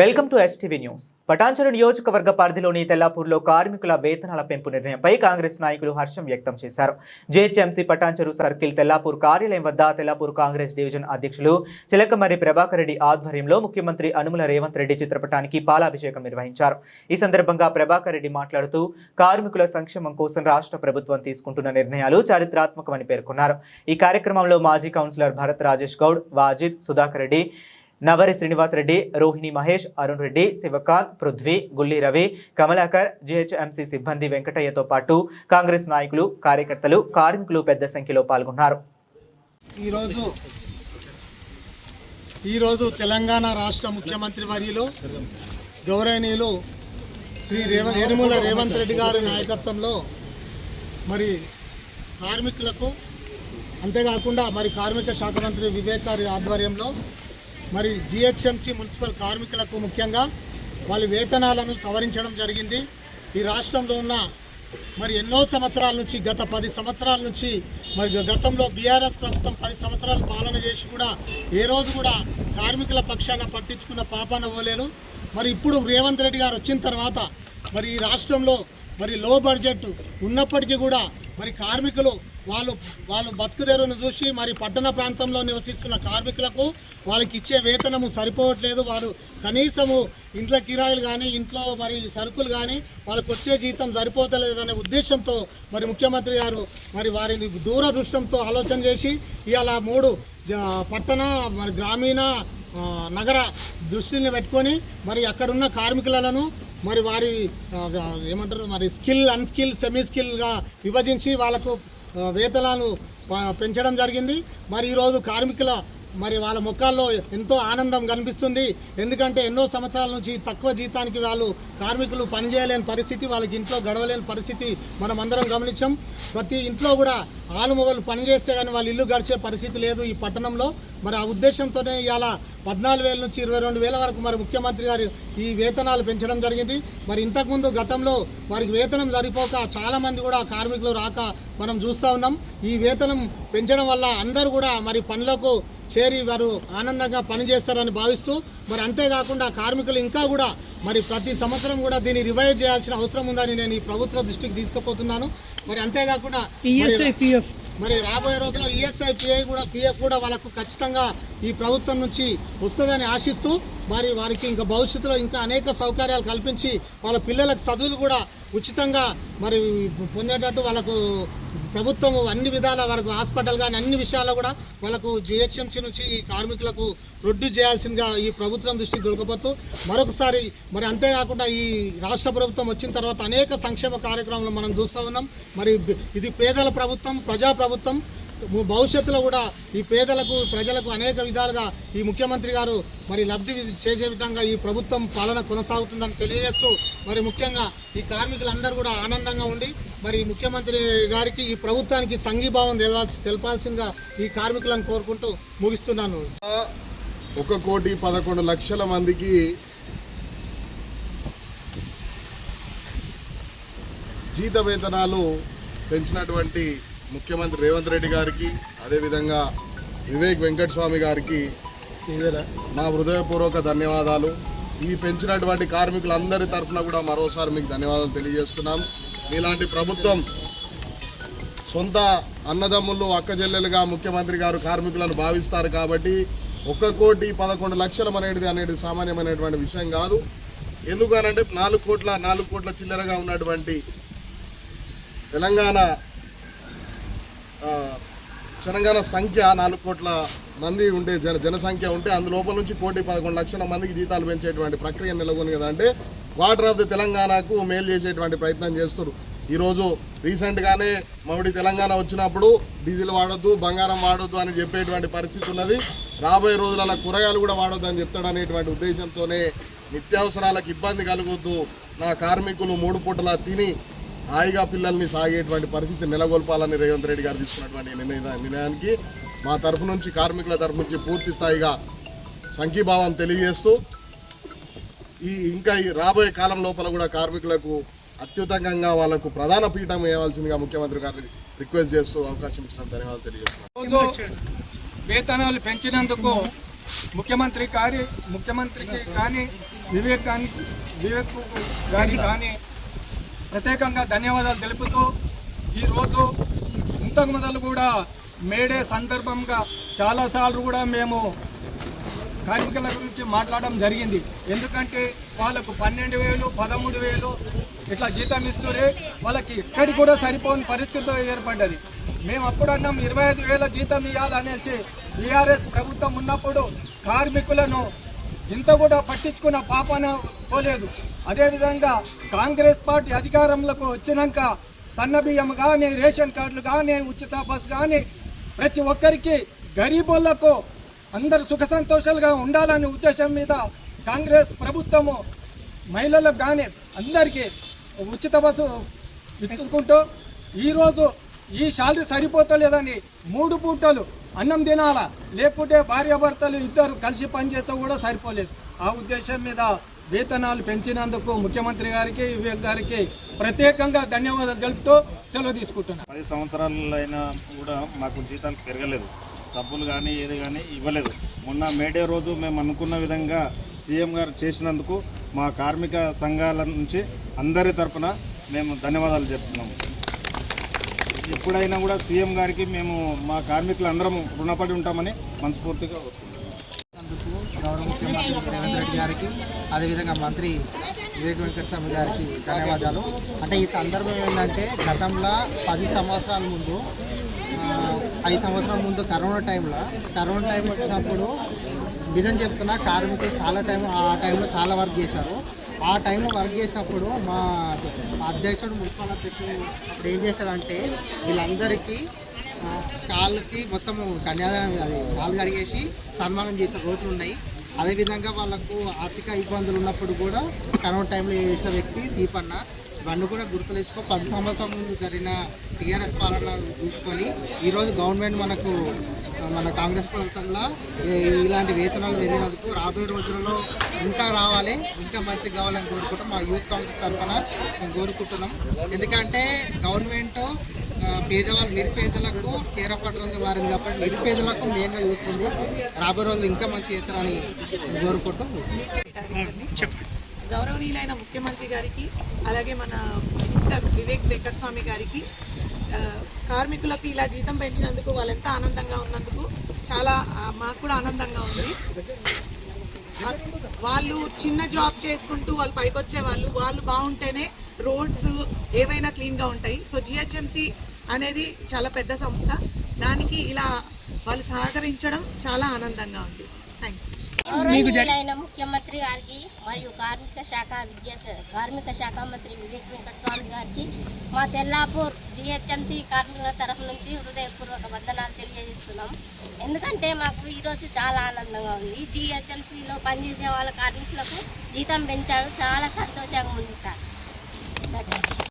Welcome to STV news. Patancheru నియోజకవర్గ పరిధిలోని తెల్లాపూర్లో కార్మికుల వేతనాల పెంపు నిర్ణయంపై కాంగ్రెస్ నాయకులు హర్షం వ్యక్తం చేశారు. జేహెచ్ఎంసీ పటాన్చెరు సర్కిల్ తెల్లాపూర్ కార్యాలయం వద్ద తెల్లాపూర్ కాంగ్రెస్ డివిజన్ అధ్యక్షులు చిలకమర్రి ప్రభాకర్ రెడ్డి ఆధ్వర్యంలో ముఖ్యమంత్రి అనుముల రేవంత్ రెడ్డి చిత్రపటానికి పాలాభిషేకం నిర్వహించారు. ఈ సందర్భంగా ప్రభాకర్ రెడ్డి మాట్లాడుతూ కార్మికుల సంక్షేమం కోసం రాష్ట్ర ప్రభుత్వం తీసుకుంటున్న నిర్ణయాలు చారిత్రాత్మకమని పేర్కొన్నారు. ఈ కార్యక్రమంలో మాజీ కౌన్సిలర్ భరత్ రాజేష్ గౌడ్, వాజిద్, సుధాకర్ రెడ్డి, నవరి శ్రీనివాస్ రెడ్డి, రోహిణి మహేష్, అరుణ్ రెడ్డి, శివకాంత్, పృథ్వీ, గుల్లి రవి, కమలాకర్, జీహెచ్ఎంసీ సిబ్బంది వెంకటయ్యతో పాటు కాంగ్రెస్ నాయకులు, కార్యకర్తలు, కార్మికులు పెద్ద సంఖ్యలో పాల్గొన్నారు. ఈరోజు తెలంగాణ రాష్ట్ర ముఖ్యమంత్రి వర్యులు గౌరవనీయులు శ్రీ యనుమల రేవంత్ రెడ్డి గారి నాయకత్వంలో మరి కార్మికులకు, అంతేకాకుండా మరి కార్మిక శాఖ మంత్రి వివేక్ గారి ఆధ్వర్యంలో మరి జిహెచ్ఎంసీ మున్సిపల్ కార్మికులకు ముఖ్యంగా వాళ్ళ వేతనాలను సవరించడం జరిగింది. ఈ రాష్ట్రంలో ఉన్న మరి ఎన్నో సంవత్సరాల నుంచి, గత 10 సంవత్సరాల నుంచి, మరి గతంలో బీఆర్ఎస్ ప్రభుత్వం 10 సంవత్సరాలు పాలన చేసి కూడా ఏ రోజు కూడా కార్మికుల పక్షాన పట్టించుకున్న పాపాన పోలేరు. మరి ఇప్పుడు రేవంత్ రెడ్డి గారు వచ్చిన తర్వాత మరి ఈ రాష్ట్రంలో మరి లో బడ్జెట్ ఉన్నప్పటికీ కూడా మరి కార్మికులు వాళ్ళు బతుకుదెరువును చూసి మరి పట్టణ ప్రాంతంలో నివసిస్తున్న కార్మికులకు వాళ్ళకి ఇచ్చే వేతనము సరిపోవట్లేదు. వారు కనీసము ఇంట్లో కిరాయిలు కానీ, ఇంట్లో మరి సరుకులు కానీ వాళ్ళకు వచ్చే జీతం సరిపోతలేదనే ఉద్దేశంతో మరి ముఖ్యమంత్రి గారు మరి వారిని దూరదృష్టంతో ఆలోచన చేసి ఇవాళ 3 పట్టణ మరి గ్రామీణ నగర దృష్టిని పెట్టుకొని మరి అక్కడున్న కార్మికులను మరి వారి ఏమంటారు మరి స్కిల్, అన్స్కిల్, సెమీ స్కిల్గా విభజించి వాళ్ళకు వేతనాలు పెంచడం జరిగింది. మరి ఈరోజు కార్మికుల మరి వాళ్ళ ముఖాల్లో ఎంతో ఆనందం కనిపిస్తుంది. ఎందుకంటే ఎన్నో సంవత్సరాల నుంచి తక్కువ జీతానికి వాళ్ళు కార్మికులు పనిచేయలేని పరిస్థితి, వాళ్ళకి ఇంట్లో గడవలేని పరిస్థితి మనం అందరం గమనించాం. ప్రతి ఇంట్లో కూడా ఆలుమొగలు పనిచేస్తే కానీ వాళ్ళ ఇల్లు గడిచే పరిస్థితి లేదు ఈ పట్టణంలో. మరి ఆ ఉద్దేశంతోనే ఇవాళ 14,000 నుంచి 22,000 వరకు మరి ముఖ్యమంత్రి గారు ఈ వేతనాలు పెంచడం జరిగింది. మరి ఇంతకుముందు గతంలో వారికి వేతనం సరిపోక చాలామంది కూడా కార్మికులు రాక మనం చూస్తూ ఉన్నాం. ఈ వేతనం పెంచడం వల్ల అందరూ కూడా మరి పనులకు చేరి వారు ఆనందంగా పనిచేస్తారని భావిస్తూ మరి అంతేకాకుండా కార్మికులు ఇంకా కూడా మరి ప్రతి సంవత్సరం కూడా దీన్ని రివైజ్ చేయాల్సిన అవసరం ఉందని నేను ఈ ప్రభుత్వ దృష్టికి తీసుకుపోతున్నాను. మరి అంతేకాకుండా మరి రాబోయే రోజుల్లో ఈఎస్ఐ, పిఎఫ్ కూడా వాళ్ళకు ఖచ్చితంగా ఈ ప్రభుత్వం నుంచి వస్తుందని ఆశిస్తూ మరి వారికి ఇంకా భవిష్యత్తులో ఇంకా అనేక సౌకర్యాలు కల్పించి వాళ్ళ పిల్లలకు చదువులు కూడా ఉచితంగా మరి పొందేటట్టు వాళ్ళకు ప్రభుత్వం అన్ని విధాల వరకు హాస్పిటల్ కానీ అన్ని విషయాల్లో కూడా వాళ్ళకు జిహెచ్ఎంసీ నుంచి ఈ కార్మికులకు ప్రొడ్యూస్ చేయాల్సిందిగా ఈ ప్రభుత్వం దృష్టికి దొరకపోతూ మరొకసారి మరి అంతేకాకుండా ఈ రాష్ట్ర ప్రభుత్వం వచ్చిన తర్వాత అనేక సంక్షేమ కార్యక్రమాలు మనం చూస్తూ ఉన్నాం. మరి ఇది పేదల ప్రభుత్వం, ప్రజా ప్రభుత్వం. భవిష్యత్తులో కూడా ఈ పేదలకు, ప్రజలకు అనేక విధాలుగా ఈ ముఖ్యమంత్రి గారు మరి లబ్ధి చేసే విధంగా ఈ ప్రభుత్వం పాలన కొనసాగుతుందని తెలియజేస్తూ మరి ముఖ్యంగా ఈ కార్మికులందరూ కూడా ఆనందంగా ఉండి మరి ముఖ్యమంత్రి గారికి, ఈ ప్రభుత్వానికి సంఘీభావం తెలపాల్సిందిగా ఈ కార్మికులను కోరుకుంటూ ముగిస్తున్నాను. 1,11,00,000 మందికి జీత వేతనాలు పెంచినటువంటి ముఖ్యమంత్రి రేవంత్ రెడ్డి గారికి, అదేవిధంగా వివేక్ వెంకటస్వామి గారికి నా హృదయపూర్వక ధన్యవాదాలు. ఈ పెంచినటువంటి కార్మికులందరి తరఫున కూడా మరోసారి మీకు ధన్యవాదాలు తెలియజేస్తున్నాం. ఇలాంటి ప్రభుత్వం సొంత అన్నదమ్ములు, అక్కచెల్లెలుగా ముఖ్యమంత్రి గారు కార్మికులను భావిస్తారు కాబట్టి 1,11,00,000 అనేది సామాన్యమైనటువంటి విషయం కాదు. ఎందుకనంటే 4 కోట్ల చిల్లరగా ఉన్నటువంటి తెలంగాణ సంఖ్య 4 కోట్ల మంది ఉంటే జనసంఖ్య ఉంటే అందులోపల నుంచి 1,11,00,000 మందికి జీతాలు పెంచేటువంటి ప్రక్రియ నెలకొని కదా అంటే క్వార్టర్ ఆఫ్ ది తెలంగాణకు మేలు చేసేటువంటి ప్రయత్నం చేస్తారు. ఈరోజు రీసెంట్గానే మౌడి తెలంగాణ వచ్చినప్పుడు డీజిల్ వాడొద్దు, బంగారం వాడొద్దు అని చెప్పేటువంటి పరిస్థితి ఉన్నది. రాబోయే రోజులలో కూరగాయలు కూడా వాడొద్దు అని చెప్తాడనేటువంటి ఉద్దేశంతోనే నిత్యావసరాలకు ఇబ్బంది కలగొద్దు, నా కార్మికులు 3 పూటలా తిని హాయిగా పిల్లల్ని సాగేటువంటి పరిస్థితి నెలకొల్పాలని రేవంత్ రెడ్డి గారు తీసుకున్నటువంటి నిర్ణయానికి మా తరఫు నుంచి, కార్మికుల తరఫు నుంచి పూర్తి స్థాయిగా సంఘీభావం తెలియజేస్తూ ఇంకా రాబోయే కాలం లోపల కూడా కార్మికులకు అత్యుతంగా వాళ్ళకు ప్రధాన పీఠం వేయవలసిందిగా ముఖ్యమంత్రి గారిని రిక్వెస్ట్ చేస్తూ అవకాశం ఇచ్చిన ధన్యవాదాలు తెలియజేస్తున్నాను. వేతనాలు పెంచినందుకు ముఖ్యమంత్రికి కానీ వివేక్ గారికి కానీ ప్రత్యేకంగా ధన్యవాదాలు తెలుపుతూ ఈరోజు ఇంతకు మొదలు కూడా మేడే సందర్భంగా చాలాసార్లు కూడా మేము కార్మికుల గురించి మాట్లాడడం జరిగింది. ఎందుకంటే వాళ్ళకు 12,000 13,000 ఇట్లా జీతం ఇస్తూనే వాళ్ళకి ఎక్కడికి కూడా సరిపోని పరిస్థితిలో ఏర్పడ్డది. మేము అప్పుడు అన్నాం 25,000 జీతం ఇవ్వాలనేసి. బీఆర్ఎస్ ప్రభుత్వం ఉన్నప్పుడు కార్మికులను ఇంత కూడా పట్టించుకున్న పాపన పోలేదు. అదేవిధంగా కాంగ్రెస్ పార్టీ అధికారంలోకి వచ్చినాక సన్నబియ్యం కానీ, రేషన్ కార్డులు కానీ, ఉచిత బస్సు కానీ ప్రతి ఒక్కరికి గరీబులకు అందరు సుఖ సంతోషాలుగా ఉండాలనే ఉద్దేశం మీద కాంగ్రెస్ ప్రభుత్వము మహిళలకు కానీ అందరికీ ఉచిత బస్సు ఇచ్చుకుంటూ ఈరోజు ఈ శాలరీ సరిపోతలేదని 3 పూటలు అన్నం తినాలా, లేకుంటే భార్యాభర్తలు ఇద్దరు కలిసి పనిచేస్తే కూడా సరిపోలేదు. ఆ ఉద్దేశం మీద వేతనాలు పెంచినందుకు ముఖ్యమంత్రి గారికి, వివేక్ గారికి ప్రత్యేకంగా ధన్యవాదాలు తెలుపుతూ సెలవు తీసుకుంటున్నాను. 10 సంవత్సరాలైనా కూడా మాకు జీతాలు పెరగలేదు, సబ్బులు కానీ ఏది కానీ ఇవ్వలేదు. మొన్న మేడే రోజు మేము అనుకున్న విధంగా సీఎం గారు చేసినందుకు మా కార్మిక సంఘాల నుంచి అందరి తరపున మేము ధన్యవాదాలు చెప్తున్నాము. ఎప్పుడైనా కూడా సీఎం గారికి మేము మా కార్మికులందరం రుణపడి ఉంటామని మనస్ఫూర్తిగా గౌరవ ముఖ్యమంత్రి రేవంత్ రెడ్డి గారికి, అదేవిధంగా మంత్రి వివేక్ వెంకటస్వామి గారికి ధన్యవాదాలు. అంటే ఈ సందర్భం ఏంటంటే గతంలో 10 సంవత్సరాల ముందు 5 సంవత్సరాల ముందు కరోనా టైం వచ్చినప్పుడు నిజం చెప్తున్నా కార్మికులు ఆ టైంలో చాలా వర్క్ చేశారు. ఆ టైంలో వర్క్ చేసినప్పుడు మా అధ్యక్షుడు, మున్సిపల్ అధ్యక్షుడు అప్పుడు ఏం చేశారంటే వీళ్ళందరికీ కాళ్ళకి మొత్తం కన్యాదానం కాళ్ళు కడిగేసి సన్మానం చేసిన రోజులు ఉన్నాయి. అదేవిధంగా వాళ్ళకు ఆర్థిక ఇబ్బందులు ఉన్నప్పుడు కూడా కరోనా టైంలో చేసిన వ్యక్తి దీపన్న. ఇవన్నీ కూడా గుర్తులేసుకో 10 సంవత్సరాల ముందు జరిగిన టీఆర్ఎస్ పాలన చూసుకొని ఈరోజు గవర్నమెంట్ మన కాంగ్రెస్ ప్రభుత్వంలో ఇలాంటి వేతనాలు పెరిగినందుకు రాబోయే రోజుల్లో ఇంకా రావాలి, ఇంకా మంచిగా కావాలని కోరుకుంటాం. మా యూత్ కాంగ్రెస్ తరఫున మేము కోరుకుంటున్నాం. ఎందుకంటే గవర్నమెంట్ పేదవాళ్ళు నిరుపేదలకు కేర్ ఆఫ్ అడ్రస్గా మారింది కాబట్టి నిరుపేదలకు మెయిన్గా చూస్తుంది. రాబోయే రోజులు ఇంకా మంచి చేస్తారని కోరుకుంటూ గౌరవనీయులైన ముఖ్యమంత్రి గారికి, అలాగే మన మినిస్టర్ వివేక్ వెంకటస్వామి గారికి కార్మికులకు ఇలా జీతం పెంచినందుకు వాళ్ళెంత ఆనందంగా ఉన్నందుకు చాలా మాకు కూడా ఆనందంగా ఉంది. వాళ్ళు చిన్న జాబ్ చేసుకుంటూ వాళ్ళు పైకి వచ్చే వాళ్ళు బాగుంటేనే రోడ్స్ ఏవైనా క్లీన్గా ఉంటాయి. సో జిహెచ్ఎంసి అనేది చాలా పెద్ద సంస్థ, దానికి ఇలా వాళ్ళు సహకరించడం చాలా ఆనందంగా ఉంది. Thank you. గౌరవనీయులైన ముఖ్యమంత్రి గారికి మరియు కార్మిక శాఖ మంత్రి వివేక్ వెంకటస్వామి గారికి మా తెల్లాపూర్ జిహెచ్ఎంసి కార్మికుల తరఫు నుంచి హృదయపూర్వక వందనాలు తెలియజేస్తున్నాం. ఎందుకంటే మాకు ఈరోజు చాలా ఆనందంగా ఉంది. జిహెచ్ఎంసిలో పనిచేసే వాళ్ళ కార్మికులకు జీతం పెంచాడు, చాలా సంతోషంగా ఉంది సార్.